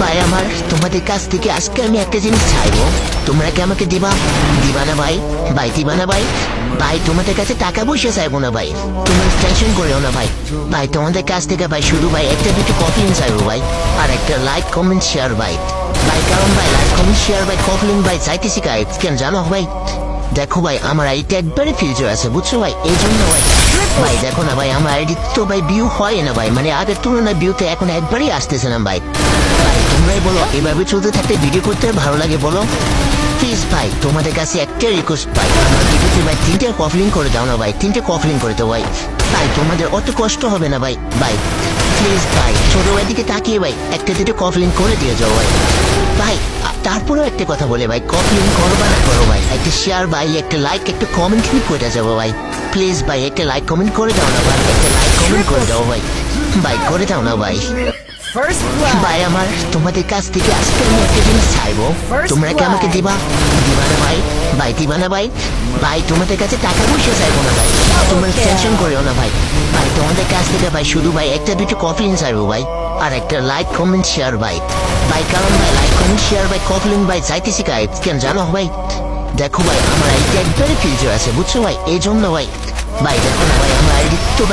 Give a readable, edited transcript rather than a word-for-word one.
ভাই আমার তোমাদের কাছ থেকে আজকে আমি একটা জিনিস চাইবো, তোমরা কি আমাকে দিবা? দিবা না ভাই? ভাই দিবা না ভাই? ভাই তোমাদের কাছে টাকা পয়সা চাইবো না ভাই, তুমি টেনশন করিও না ভাই। ভাই তোমাদের কাছ থেকে ভাই শুধু ভাই একটা দুটো কফি চাইবো ভাই, আর একটা লাইক কমেন্ট শেয়ার ভাই। ভাই কারণ ভাই লাইক কমেন্ট শেয়ার ভাই কফলিন ভাই চাইতেছি কাই কেন জানো ভাই? দেখো ভাই আমার আইডিটা একবারে ফিউচার আছে বুঝছো ভাই, এই জন্য ভাই। ভাই দেখো না ভাই আমার আইডি তো ভাই ভিউ হয় না ভাই, মানে আগের তুলনায় ভিউতে এখন একবারই আসতেছে না ভাই। ভাই তোমরাই বলো এভাবে চলতে থাকতে ভিডিও করতে ভালো লাগে বলো? প্লিজ ভাই তোমাদের কাছে একটা রিকোয়েস্ট ভাই, আমার ভিডিওতে ভাই 3টে কফলিং করে দাও না ভাই, 3টে কফলিং করে দাও ভাই। ভাই তোমাদের অত কষ্ট হবে না ভাই। ভাই প্লিজ ভাই ছোট ভাই দিকে তাকিয়ে ভাই একটা দুটো কফলিং করে দিয়ে যাও ভাই। ভাই তারপরেও একটা কথা বলে ভাই, কফলিং করো বা না করো ভাই, একটা শেয়ার ভাই, একটা লাইক, একটা কমেন্ট করে যাবো ভাই। প্লিজ ভাই একটা লাইক কমেন্ট করে দাও না ভাই, একটা লাইক কমেন্ট করে দাও ভাই। ভাই করে দাও না ভাই। First blood. ভাই আমার তোমাদের কাছ থেকে আজকে আমি একটা জিনিস চাইবো, তোমরা কি আমাকে দিবা? দিবা না ভাই? ভাই দিবা না ভাই? ভাই তোমাদের কাছে টাকা পয়সা চাইবো না ভাই, তোমরা টেনশন করিও না ভাই। ভাই তোমাদের কাছ থেকে ভাই শুধু ভাই একটা দুটো কফি চাইবো ভাই, আর একটা লাইক কমেন্ট শেয়ার ভাই। ভাই কারণ ভাই লাইক কমেন্ট শেয়ার ভাই কফলিং ভাই চাইতেছি কাই কেন জানো ভাই? দেখো ভাই আমার আইডি একবারে ফিউচার আছে বুঝছো ভাই, এই জন্য ভাই। ভাই দেখো না ভাই আমার আইডি তো ভাই